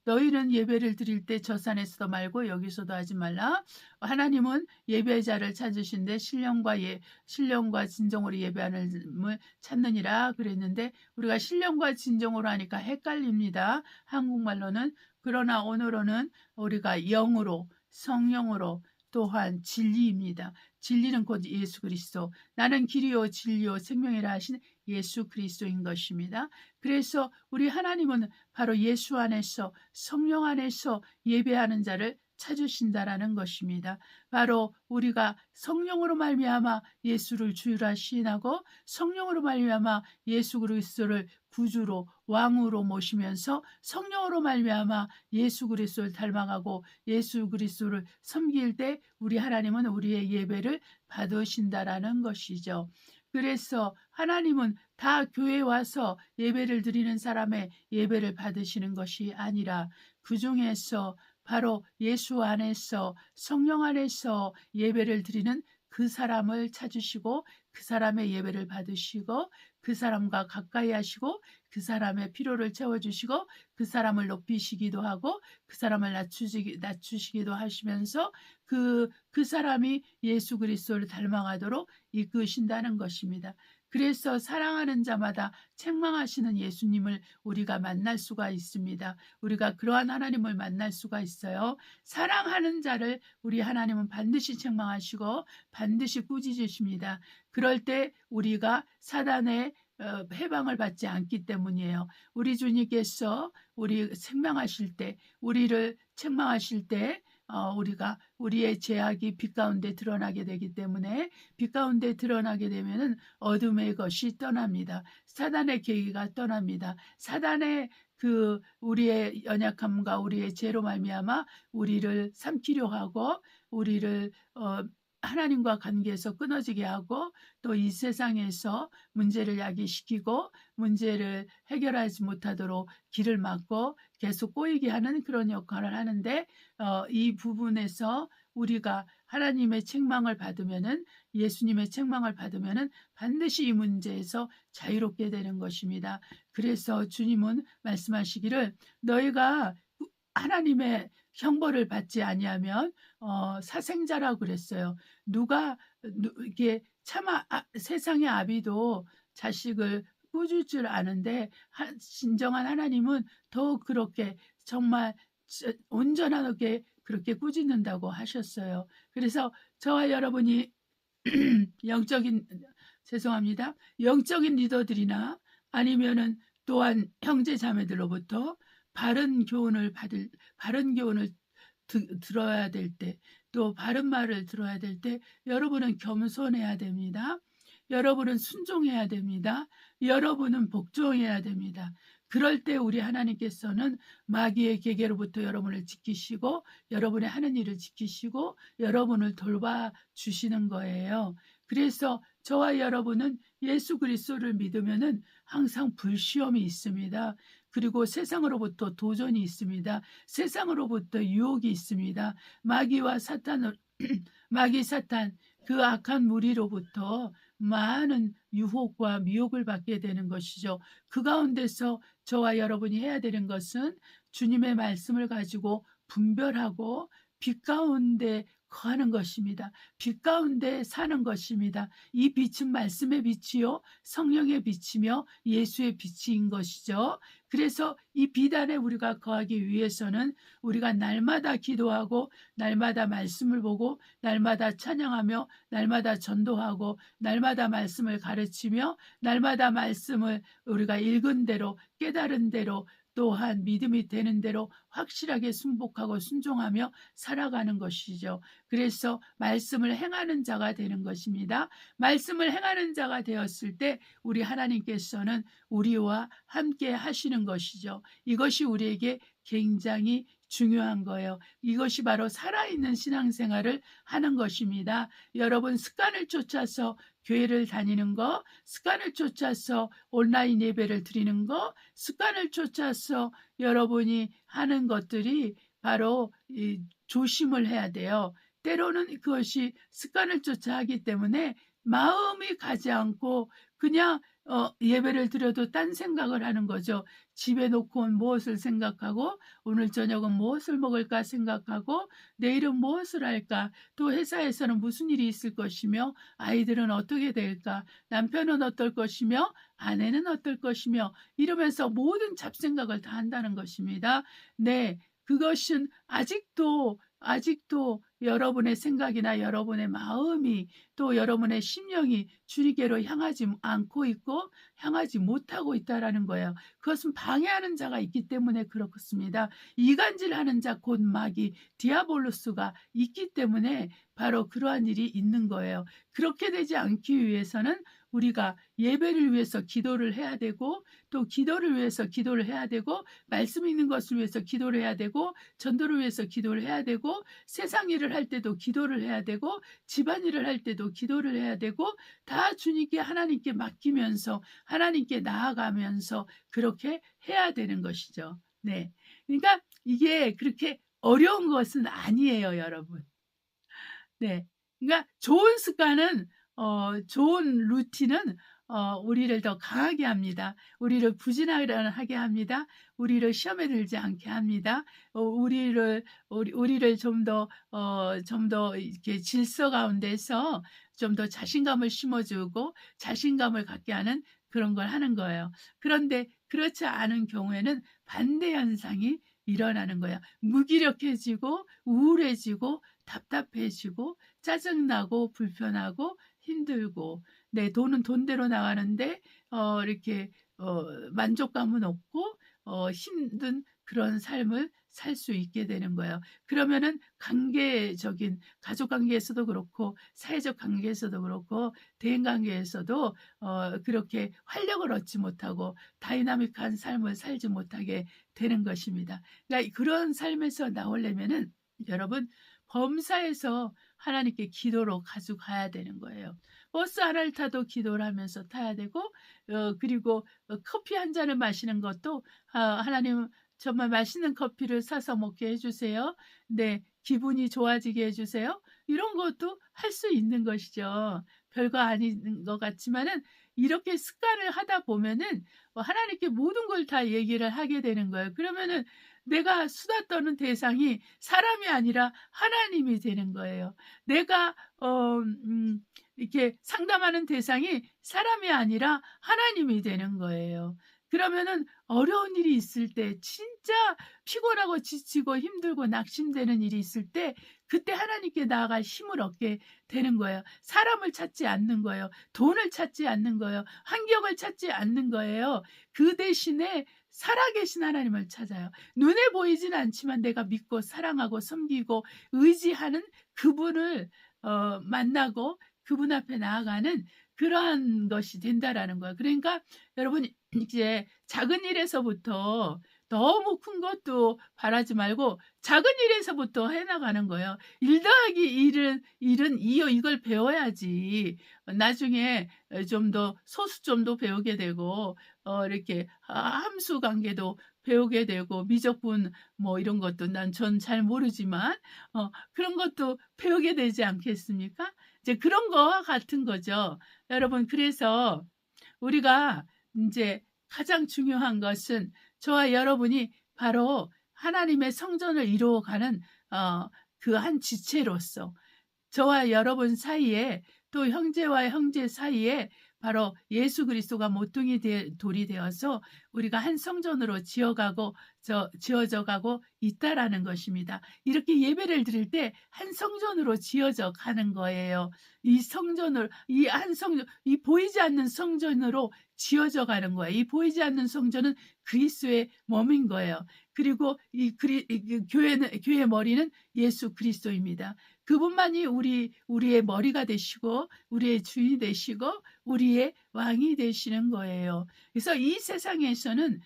너희는 예배를 드릴 때 저 산에서도 말고 여기서도 하지 말라. 하나님은 예배자를 찾으신데 신령과 진정으로 예배하는을 찾느니라 그랬는데 우리가 신령과 진정으로 하니까 헷갈립니다. 한국말로는. 그러나 오늘은 우리가 영으로 성령으로 또한 진리입니다. 진리는 곧 예수 그리스도. 나는 길이요 진리요 생명이라 하신 예수 그리스도인 것입니다. 그래서 우리 하나님은 바로 예수 안에서 성령 안에서 예배하는 자를 찾으신다라는 것입니다. 바로 우리가 성령으로 말미암아 예수를 주라 시인하고 성령으로 말미암아 예수 그리스도를 구주로 왕으로 모시면서 성령으로 말미암아 예수 그리스도를 닮아가고 예수 그리스도를 섬길 때 우리 하나님은 우리의 예배를 받으신다라는 것이죠. 그래서 하나님은 다 교회에 와서 예배를 드리는 사람의 예배를 받으시는 것이 아니라 그 중에서 바로 예수 안에서 성령 안에서 예배를 드리는 그 사람을 찾으시고 그 사람의 예배를 받으시고 그 사람과 가까이 하시고 그 사람의 필요를 채워주시고 그 사람을 높이시기도 하고 그 사람을 낮추시기도 하시면서 그 사람이 예수 그리스도를 닮아가도록 이끄신다는 것입니다. 그래서 사랑하는 자마다 책망하시는 예수님을 우리가 만날 수가 있습니다. 우리가 그러한 하나님을 만날 수가 있어요. 사랑하는 자를 우리 하나님은 반드시 책망하시고 반드시 꾸짖으십니다. 그럴 때 우리가 사단의 해방을 받지 않기 때문이에요. 우리 주님께서 우리 책망하실 때, 우리를 책망하실 때 우리가 우리의 죄악이 빛 가운데 드러나게 되기 때문에 빛 가운데 드러나게 되면은 어둠의 것이 떠납니다. 사단의 계기가 떠납니다. 사단의 우리의 연약함과 우리의 죄로 말미암아 우리를 삼키려 하고 우리를 하나님과 관계에서 끊어지게 하고 또 이 세상에서 문제를 야기시키고 문제를 해결하지 못하도록 길을 막고 계속 꼬이게 하는 그런 역할을 하는데 이 부분에서 우리가 하나님의 책망을 받으면은 예수님의 책망을 받으면은 반드시 이 문제에서 자유롭게 되는 것입니다. 그래서 주님은 말씀하시기를 너희가 하나님의 형벌을 받지 아니하면 사생자라고 그랬어요. 이게 차마 세상의 아비도 자식을 꾸짖을 줄 아는데 진정한 하나님은 더 그렇게 정말 온전하게 그렇게 꾸짖는다고 하셨어요. 그래서 저와 여러분이 영적인 리더들이나 아니면은 또한 형제 자매들로부터 바른 교훈을 들어야 될 때, 또 바른 말을 들어야 될 때 여러분은 겸손해야 됩니다. 여러분은 순종해야 됩니다. 여러분은 복종해야 됩니다. 그럴 때 우리 하나님께서는 마귀의 계계로부터 여러분을 지키시고 여러분의 하는 일을 지키시고 여러분을 돌봐주시는 거예요. 그래서 저와 여러분은 예수 그리스도를 믿으면은 항상 불시험이 있습니다. 그리고 세상으로부터 도전이 있습니다. 세상으로부터 유혹이 있습니다. 마귀 사탄 그 악한 무리로부터 많은 유혹과 미혹을 받게 되는 것이죠. 그 가운데서 저와 여러분이 해야 되는 것은 주님의 말씀을 가지고 분별하고 빛 가운데 거하는 것입니다. 빛 가운데 사는 것입니다. 이 빛은 말씀의 빛이요 성령의 빛이며 예수의 빛인 것이죠. 그래서 이 빛 안에 우리가 거하기 위해서는 우리가 날마다 기도하고 날마다 말씀을 보고 날마다 찬양하며 날마다 전도하고 날마다 말씀을 가르치며 날마다 말씀을 우리가 읽은 대로 깨달은 대로 또한 믿음이 되는 대로 확실하게 순복하고 순종하며 살아가는 것이죠. 그래서 말씀을 행하는 자가 되는 것입니다. 말씀을 행하는 자가 되었을 때 우리 하나님께서는 우리와 함께 하시는 것이죠. 이것이 우리에게 굉장히 중요한 거예요. 이것이 바로 살아있는 신앙생활을 하는 것입니다. 여러분 습관을 쫓아서 교회를 다니는 거, 습관을 쫓아서 온라인 예배를 드리는 거, 습관을 쫓아서 여러분이 하는 것들이 바로 조심을 해야 돼요. 때로는 그것이 습관을 쫓아 하기 때문에 마음이 가지 않고 그냥 예배를 드려도 딴 생각을 하는 거죠. 집에 놓고 온 무엇을 생각하고 오늘 저녁은 무엇을 먹을까 생각하고 내일은 무엇을 할까, 또 회사에서는 무슨 일이 있을 것이며 아이들은 어떻게 될까, 남편은 어떨 것이며 아내는 어떨 것이며 이러면서 모든 잡생각을 다 한다는 것입니다. 네, 그것은 아직도 여러분의 생각이나 여러분의 마음이 또 여러분의 심령이 주님께로 향하지 않고 있고 향하지 못하고 있다라는 거예요. 그것은 방해하는 자가 있기 때문에 그렇습니다. 이간질하는 자 곧 마귀 디아볼로스가 있기 때문에 바로 그러한 일이 있는 거예요. 그렇게 되지 않기 위해서는 우리가 예배를 위해서 기도를 해야 되고 또 기도를 위해서 기도를 해야 되고 말씀 있는 것을 위해서 기도를 해야 되고 전도를 위해서 기도를 해야 되고 세상 일을 할 때도 기도를 해야 되고 집안일을 할 때도 기도를 해야 되고 다 주님께 하나님께 맡기면서 하나님께 나아가면서 그렇게 해야 되는 것이죠. 네, 그러니까 이게 그렇게 어려운 것은 아니에요, 여러분. 네, 그러니까 좋은 습관은 좋은 루틴은 우리를 더 강하게 합니다. 우리를 부진하게 합니다. 우리를 시험에 들지 않게 합니다. 우리를 좀 더 이렇게 질서 가운데서 좀 더 자신감을 심어주고 자신감을 갖게 하는 그런 걸 하는 거예요. 그런데 그렇지 않은 경우에는 반대 현상이 일어나는 거예요. 무기력해지고 우울해지고 답답해지고 짜증나고 불편하고 힘들고, 네, 돈은 돈대로 나가는데 이렇게 만족감은 없고 힘든 그런 삶을 살 수 있게 되는 거예요. 그러면은 관계적인 가족 관계에서도 그렇고 사회적 관계에서도 그렇고 대인 관계에서도 그렇게 활력을 얻지 못하고 다이나믹한 삶을 살지 못하게 되는 것입니다. 그러니까 그런 삶에서 나오려면은 여러분 범사에서 하나님께 기도로 가져가야 되는 거예요. 버스 하나를 타도 기도를 하면서 타야 되고 그리고 커피 한 잔을 마시는 것도 하나님 정말 맛있는 커피를 사서 먹게 해주세요. 네, 기분이 좋아지게 해주세요. 이런 것도 할 수 있는 것이죠. 별거 아닌 것 같지만은 이렇게 습관을 하다 보면은 하나님께 모든 걸 다 얘기를 하게 되는 거예요. 그러면은 내가 수다 떠는 대상이 사람이 아니라 하나님이 되는 거예요. 내가 이렇게 상담하는 대상이 사람이 아니라 하나님이 되는 거예요. 그러면은 어려운 일이 있을 때 진짜 피곤하고 지치고 힘들고 낙심되는 일이 있을 때 그때 하나님께 나아갈 힘을 얻게 되는 거예요. 사람을 찾지 않는 거예요. 돈을 찾지 않는 거예요. 환경을 찾지 않는 거예요. 그 대신에 살아계신 하나님을 찾아요. 눈에 보이진 않지만 내가 믿고 사랑하고 섬기고 의지하는 그분을 만나고 그분 앞에 나아가는 그러한 것이 된다라는 거예요. 그러니까 여러분 이제 작은 일에서부터 너무 큰 것도 바라지 말고 작은 일에서부터 해나가는 거예요. 1 더하기 1은 2요. 이걸 배워야지 나중에 좀 더 소수점도 배우게 되고 이렇게 함수 관계도 배우게 되고 미적분 뭐 이런 것도 전 잘 모르지만 그런 것도 배우게 되지 않겠습니까? 이제 그런 거와 같은 거죠. 여러분, 그래서 우리가 이제 가장 중요한 것은 저와 여러분이 바로 하나님의 성전을 이루어가는 그 한 지체로서 저와 여러분 사이에 또 형제와 형제 사이에 바로 예수 그리스도가 모퉁이 돌이 되어서 우리가 한 성전으로 지어져 가고 있다라는 것입니다. 이렇게 예배를 드릴 때 한 성전으로 지어져 가는 거예요. 이 한 성전, 이 보이지 않는 성전으로 지어져 가는 거예요. 이 보이지 않는 성전은 그리스도의 몸인 거예요. 그리고 교회의 머리는 예수 그리스도입니다. 그분만이 우리의 머리가 되시고 우리의 주인이 되시고 우리의 왕이 되시는 거예요. 그래서 이 세상에서는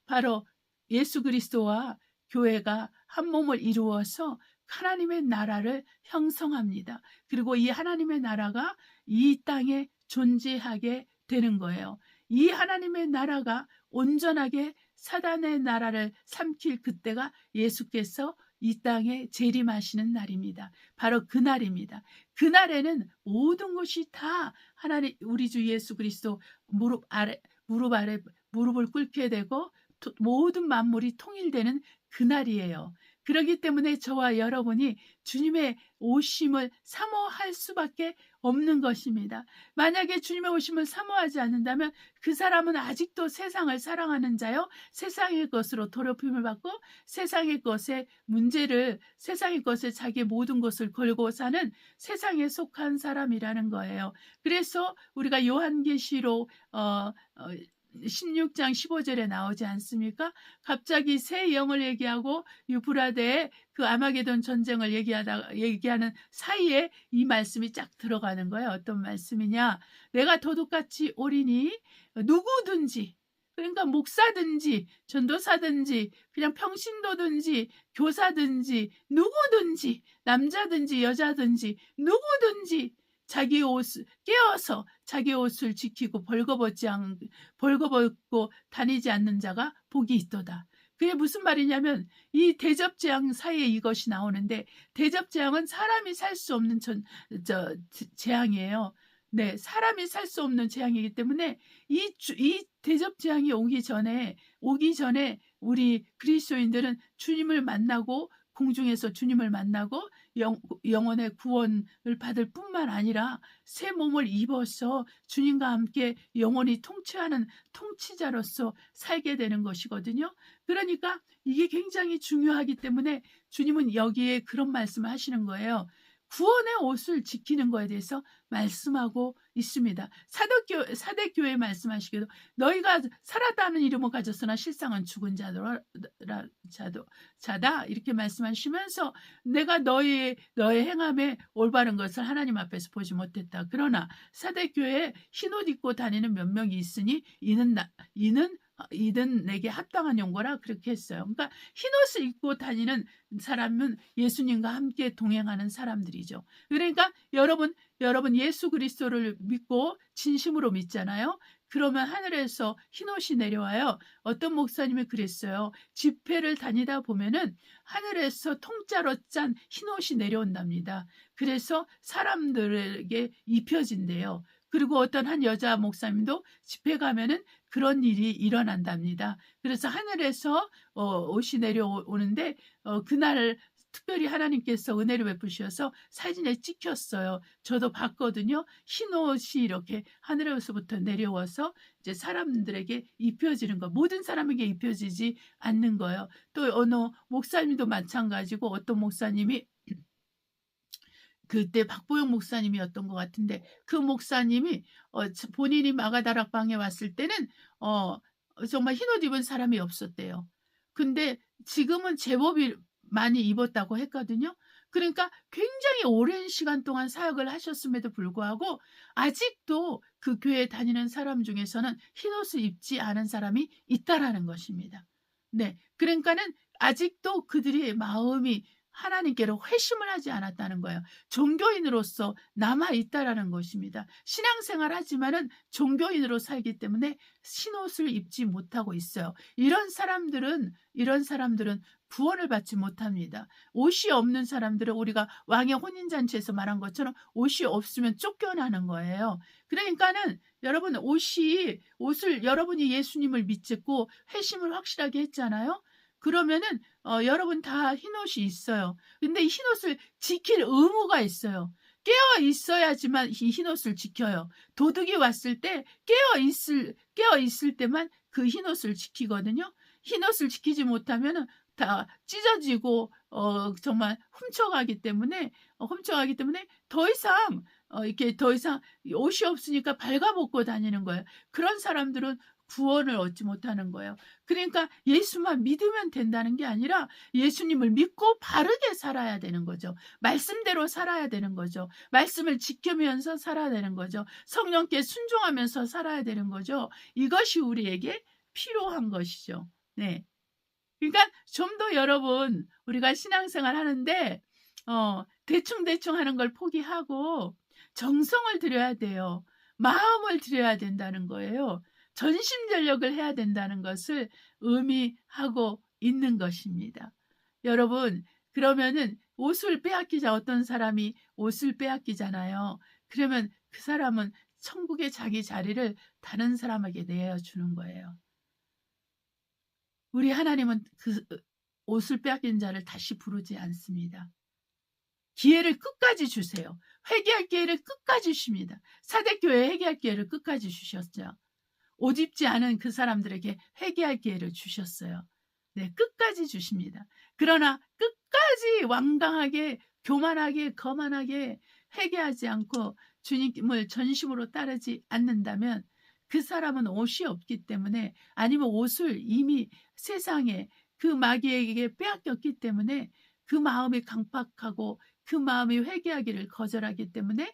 바로 예수 그리스도와 교회가 한 몸을 이루어서 하나님의 나라를 형성합니다. 그리고 이 하나님의 나라가 이 땅에 존재하게 되는 거예요. 이 하나님의 나라가 온전하게 사단의 나라를 삼킬 그때가 예수께서 이 땅에 재림하시는 날입니다. 바로 그 날입니다. 그날에는 모든 것이 다 하나님 우리 주 예수 그리스도 무릎 아래 무릎을 꿇게 되고 모든 만물이 통일되는 그날이에요. 그렇기 때문에 저와 여러분이 주님의 오심을 사모할 수밖에 없는 것입니다. 만약에 주님의 오심을 사모하지 않는다면 그 사람은 아직도 세상을 사랑하는 자요, 세상의 것으로 더럽힘을 받고 세상의 것에 세상의 것에 자기의 모든 것을 걸고 사는 세상에 속한 사람이라는 거예요. 그래서 우리가 요한계시록 16장 15절에 나오지 않습니까? 갑자기 새 영을 얘기하고 유브라데의 그 아마게돈 전쟁을 얘기하는 사이에 이 말씀이 쫙 들어가는 거예요. 어떤 말씀이냐? 내가 도둑같이 오리니 누구든지, 그러니까 목사든지 전도사든지 그냥 평신도든지 교사든지 누구든지 남자든지 여자든지 누구든지 자기 옷을 깨어서 자기 옷을 지키고 벌거벗고 다니지 않는 자가 복이 있도다. 그게 무슨 말이냐면 이 대접재앙 사이에 이것이 나오는데, 대접재앙은 사람이 살 수 없는 재앙이에요. 네, 사람이 살 수 없는 재앙이기 때문에 이 대접재앙이 오기 전에 우리 그리스도인들은 주님을 만나고 공중에서 주님을 만나고 영혼의 구원을 받을 뿐만 아니라 새 몸을 입어서 주님과 함께 영원히 통치하는 통치자로서 살게 되는 것이거든요. 그러니까 이게 굉장히 중요하기 때문에 주님은 여기에 그런 말씀을 하시는 거예요. 구원의 옷을 지키는 것에 대해서 말씀하고 있습니다. 사대교회 말씀하시기도 너희가 살았다는 이름을 가졌으나 실상은 죽은 자다 이렇게 말씀하시면서 내가 너의 행함에 올바른 것을 하나님 앞에서 보지 못했다. 그러나 사대교회에 흰옷 입고 다니는 몇 명이 있으니 이는 내게 합당한 용거라 그렇게 했어요. 그러니까 흰옷을 입고 다니는 사람은 예수님과 함께 동행하는 사람들이죠. 그러니까 여러분 예수 그리스도를 믿고 진심으로 믿잖아요. 그러면 하늘에서 흰옷이 내려와요. 어떤 목사님이 그랬어요. 집회를 다니다 보면은 하늘에서 통짜로 짠 흰옷이 내려온답니다. 그래서 사람들에게 입혀진대요. 그리고 어떤 한 여자 목사님도 집회 가면은 그런 일이 일어난답니다. 그래서 하늘에서 옷이 내려오는데 그날 특별히 하나님께서 은혜를 베푸셔서 사진에 찍혔어요. 저도 봤거든요. 흰 옷이 이렇게 하늘에서부터 내려와서 이제 사람들에게 입혀지는 거, 모든 사람에게 입혀지지 않는 거예요. 또 어느 목사님도 마찬가지고 어떤 목사님이 그때 박보영 목사님이었던 것 같은데 그 목사님이 본인이 마가다락방에 왔을 때는 정말 흰옷 입은 사람이 없었대요. 근데 지금은 제법 많이 입었다고 했거든요. 그러니까 굉장히 오랜 시간 동안 사역을 하셨음에도 불구하고 아직도 그 교회에 다니는 사람 중에서는 흰옷을 입지 않은 사람이 있다라는 것입니다. 네, 그러니까는 아직도 그들의 마음이 하나님께로 회심을 하지 않았다는 거예요. 종교인으로서 남아있다라는 것입니다. 신앙생활 하지만은 종교인으로 살기 때문에 흰옷을 입지 못하고 있어요. 이런 사람들은 구원을 받지 못합니다. 옷이 없는 사람들은 우리가 왕의 혼인잔치에서 말한 것처럼 옷이 없으면 쫓겨나는 거예요. 그러니까는 여러분 옷을 여러분이 예수님을 믿고 회심을 확실하게 했잖아요. 그러면은 여러분 다 흰옷이 있어요. 근데 이 흰옷을 지킬 의무가 있어요. 깨어 있어야지만 이 흰옷을 지켜요. 도둑이 왔을 때 깨어 있을 때만 그 흰옷을 지키거든요. 흰옷을 지키지 못하면은 다 찢어지고 정말 훔쳐가기 때문에 더 이상 옷이 없으니까 발가벗고 다니는 거예요. 그런 사람들은 구원을 얻지 못하는 거예요. 그러니까 예수만 믿으면 된다는 게 아니라 예수님을 믿고 바르게 살아야 되는 거죠. 말씀대로 살아야 되는 거죠. 말씀을 지키면서 살아야 되는 거죠. 성령께 순종하면서 살아야 되는 거죠. 이것이 우리에게 필요한 것이죠. 네. 그러니까 좀 더 여러분 우리가 신앙생활 하는데 대충대충 하는 걸 포기하고 정성을 들여야 돼요. 마음을 들여야 된다는 거예요. 전심전력을 해야 된다는 것을 의미하고 있는 것입니다. 여러분, 그러면은 옷을 빼앗기자, 어떤 사람이 옷을 빼앗기잖아요. 그러면 그 사람은 천국의 자기 자리를 다른 사람에게 내어주는 거예요. 우리 하나님은 그 옷을 빼앗긴 자를 다시 부르지 않습니다. 기회를 끝까지 주세요. 회개할 기회를 끝까지 주십니다. 사대교회에 회개할 기회를 끝까지 주셨죠. 옷 입지 않은 그 사람들에게 회개할 기회를 주셨어요. 네, 끝까지 주십니다. 그러나 끝까지 완강하게, 교만하게, 거만하게 회개하지 않고 주님을 전심으로 따르지 않는다면 그 사람은 옷이 없기 때문에, 아니면 옷을 이미 세상에 그 마귀에게 빼앗겼기 때문에 그 마음이 강팍하고 그 마음이 회개하기를 거절하기 때문에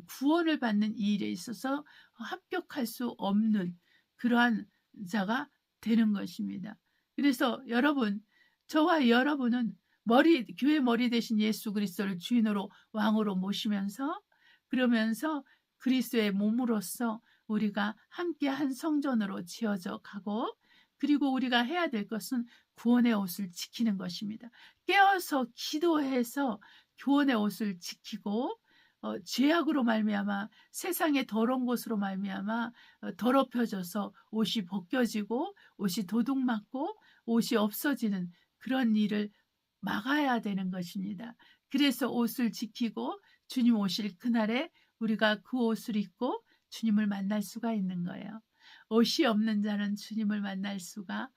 구원을 받는 이 일에 있어서 합격할 수 없는 그러한 자가 되는 것입니다. 그래서 여러분, 저와 여러분은 교회 머리 대신 예수 그리스도를 주인으로 왕으로 모시면서, 그러면서 그리스도의 몸으로서 우리가 함께 한 성전으로 지어져 가고, 그리고 우리가 해야 될 것은 구원의 옷을 지키는 것입니다. 깨어서 기도해서 구원의 옷을 지키고, 죄악으로 말미암아 세상의 더러운 곳으로 말미암아 더럽혀져서 옷이 벗겨지고 옷이 도둑맞고 옷이 없어지는 그런 일을 막아야 되는 것입니다. 그래서 옷을 지키고 주님 오실 그날에 우리가 그 옷을 입고 주님을 만날 수가 있는 거예요. 옷이 없는 자는 주님을 만날 수가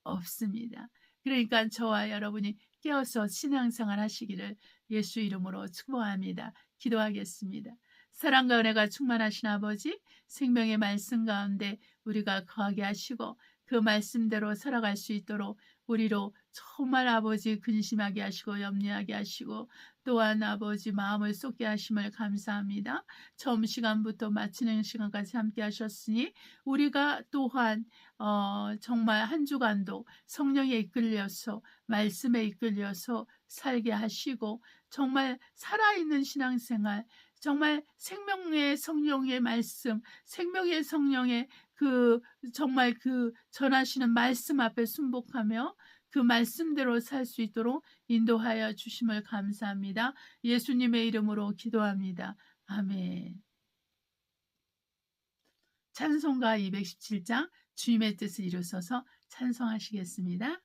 없습니다. 그러니까 저와 여러분이 깨어서 신앙생활 하시기를 예수 이름으로 축복합니다. 기도하겠습니다. 사랑과 은혜가 충만하신 아버지, 생명의 말씀 가운데 우리가 거하게 하시고 그 말씀대로 살아갈 수 있도록 우리로 정말 아버지 근심하게 하시고 염려하게 하시고, 또한 아버지 마음을 쏟게 하심을 감사합니다. 처음 시간부터 마치는 시간까지 함께 하셨으니 우리가 또한 정말 한 주간도 성령에 이끌려서 말씀에 이끌려서 살게 하시고, 정말 살아있는 신앙생활, 정말 생명의 성령의 말씀, 생명의 성령의 정말 전하시는 말씀 앞에 순복하며 그 말씀대로 살 수 있도록 인도하여 주심을 감사합니다. 예수님의 이름으로 기도합니다. 아멘. 찬송가 217장 주님의 뜻을 이루소서 찬송하시겠습니다.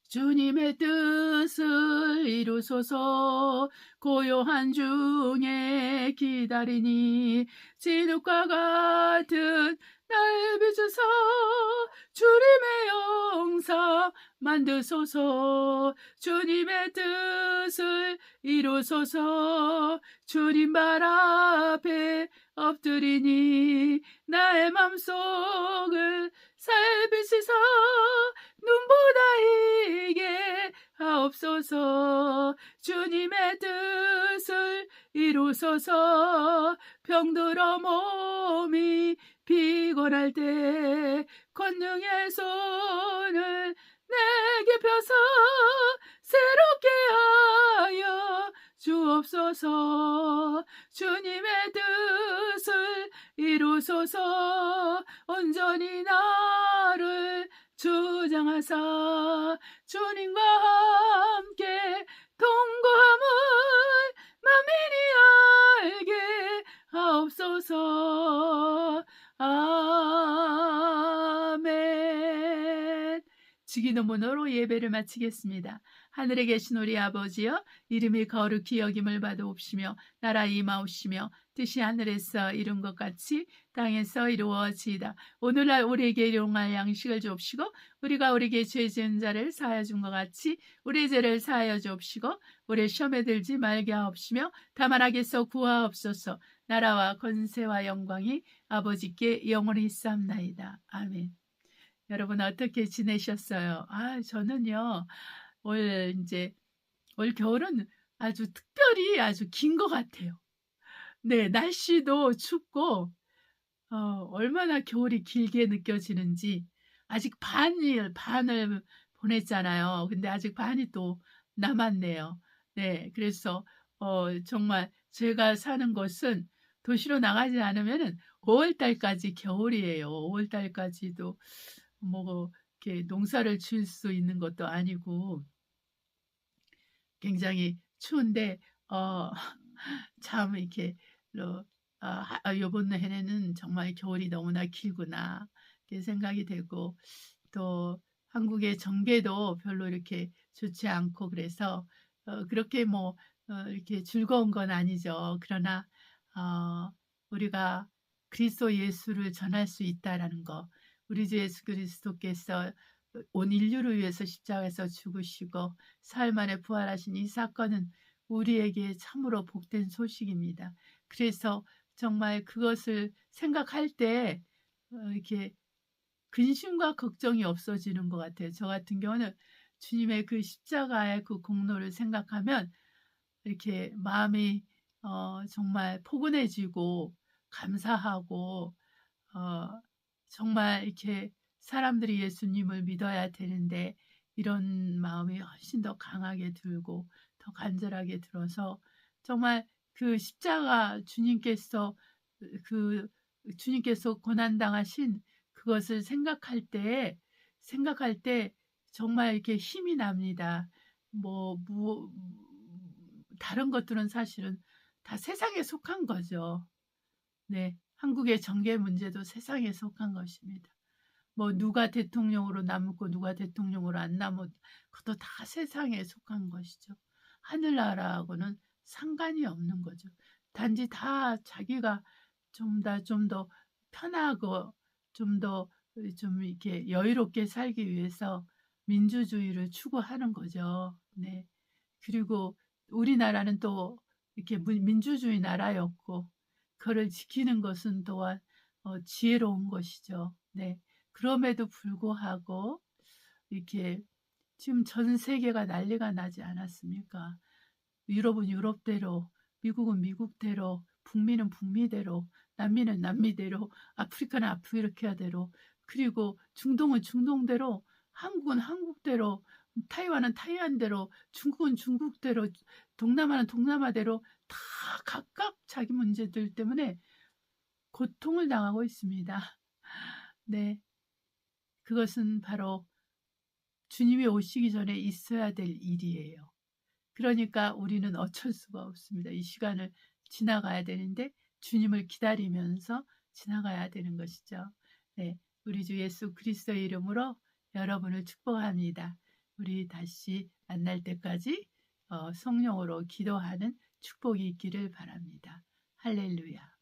주님의 뜻을 이루소서 고요한 중에 기다리니 진흙과 같은 날 비추사 주님의 영상 만드소서 주님의 뜻을 이루소서 주님 발 앞에 엎드리니 나의 맘속을 살피시사 눈보다 이게 하옵소서 주님의 뜻을 이루소서 병들어 몸이 피곤할 때 권능의 손을 내게 펴서 새롭게 하여 주옵소서 주님의 뜻을 이루소서 온전히 나를 주장하사 주님과 함께 동거함을 만민이 알게 하옵소서. 아멘. 주기도문으로 예배를 마치겠습니다. 하늘에 계신 우리 아버지여, 이름이 거룩히 여김을 받아옵시며 나라 임하옵시며 뜻이 하늘에서 이룬 것 같이 땅에서 이루어지이다. 오늘날 우리에게 일용할 양식을 주옵시고 우리가 우리에게 죄 지은 자를 사하여 준 것 같이 우리 죄를 사하여 주옵시고 우리 시험에 들지 말게 하옵시며 다만 악에서 구하옵소서. 나라와 권세와 영광이 아버지께 영원히 있사옵나이다. 아멘. 여러분 어떻게 지내셨어요? 저는요 올 겨울은 아주 특별히 아주 긴 것 같아요. 네, 날씨도 춥고 얼마나 겨울이 길게 느껴지는지. 아직 반을 보냈잖아요. 근데 아직 반이 또 남았네요. 네. 그래서 정말 제가 사는 곳은 도시로 나가지 않으면은 5월 달까지 겨울이에요. 5월 달까지도 뭐 이렇게 농사를 지을 수 있는 것도 아니고 굉장히 추운데 어 참 이렇게 요번 해에는 정말 겨울이 너무나 길구나 이렇게 생각이 되고 또 한국의 정계도 별로 이렇게 좋지 않고 그래서 그렇게 뭐 이렇게 즐거운 건 아니죠. 그러나 우리가 그리스도 예수를 전할 수 있다라는 거, 우리 주 예수 그리스도께서 온 인류를 위해서 십자가에서 죽으시고 사흘 만에 부활하신 이 사건은 우리에게 참으로 복된 소식입니다. 그래서 정말 그것을 생각할 때 이렇게 근심과 걱정이 없어지는 것 같아요. 저 같은 경우는 주님의 그 십자가의 그 공로를 생각하면 이렇게 마음이 정말 포근해지고 감사하고 어 정말 이렇게 사람들이 예수님을 믿어야 되는데 이런 마음이 훨씬 더 강하게 들고 더 간절하게 들어서 정말 그 십자가 그 주님께서 고난당하신 그것을 생각할 때 정말 이렇게 힘이 납니다. 뭐 다른 것들은 사실은 다 세상에 속한 거죠. 네. 한국의 정계 문제도 세상에 속한 것입니다. 뭐 누가 대통령으로 남고 누가 대통령으로 안 남고 그것도 다 세상에 속한 것이죠. 하늘나라하고는 상관이 없는 거죠. 단지 다 자기가 좀 더 편하고 좀 이렇게 여유롭게 살기 위해서 민주주의를 추구하는 거죠. 네. 그리고 우리나라는 또 이렇게 민주주의 나라였고 그거를 지키는 것은 또한 지혜로운 것이죠. 네. 그럼에도 불구하고 이렇게 지금 전 세계가 난리가 나지 않았습니까? 유럽은 유럽대로, 미국은 미국대로, 북미는 북미대로, 남미는 남미대로, 아프리카는 아프리카대로, 그리고 중동은 중동대로, 한국은 한국대로, 타이완은 타이완대로, 중국은 중국대로, 동남아는 동남아대로 다 각각 자기 문제들 때문에 고통을 당하고 있습니다. 네. 그것은 바로 주님이 오시기 전에 있어야 될 일이에요. 그러니까 우리는 어쩔 수가 없습니다. 이 시간을 지나가야 되는데 주님을 기다리면서 지나가야 되는 것이죠. 네. 우리 주 예수 그리스도의 이름으로 여러분을 축복합니다. 우리 다시 만날 때까지 성령으로 기도하는 축복이 있기를 바랍니다. 할렐루야.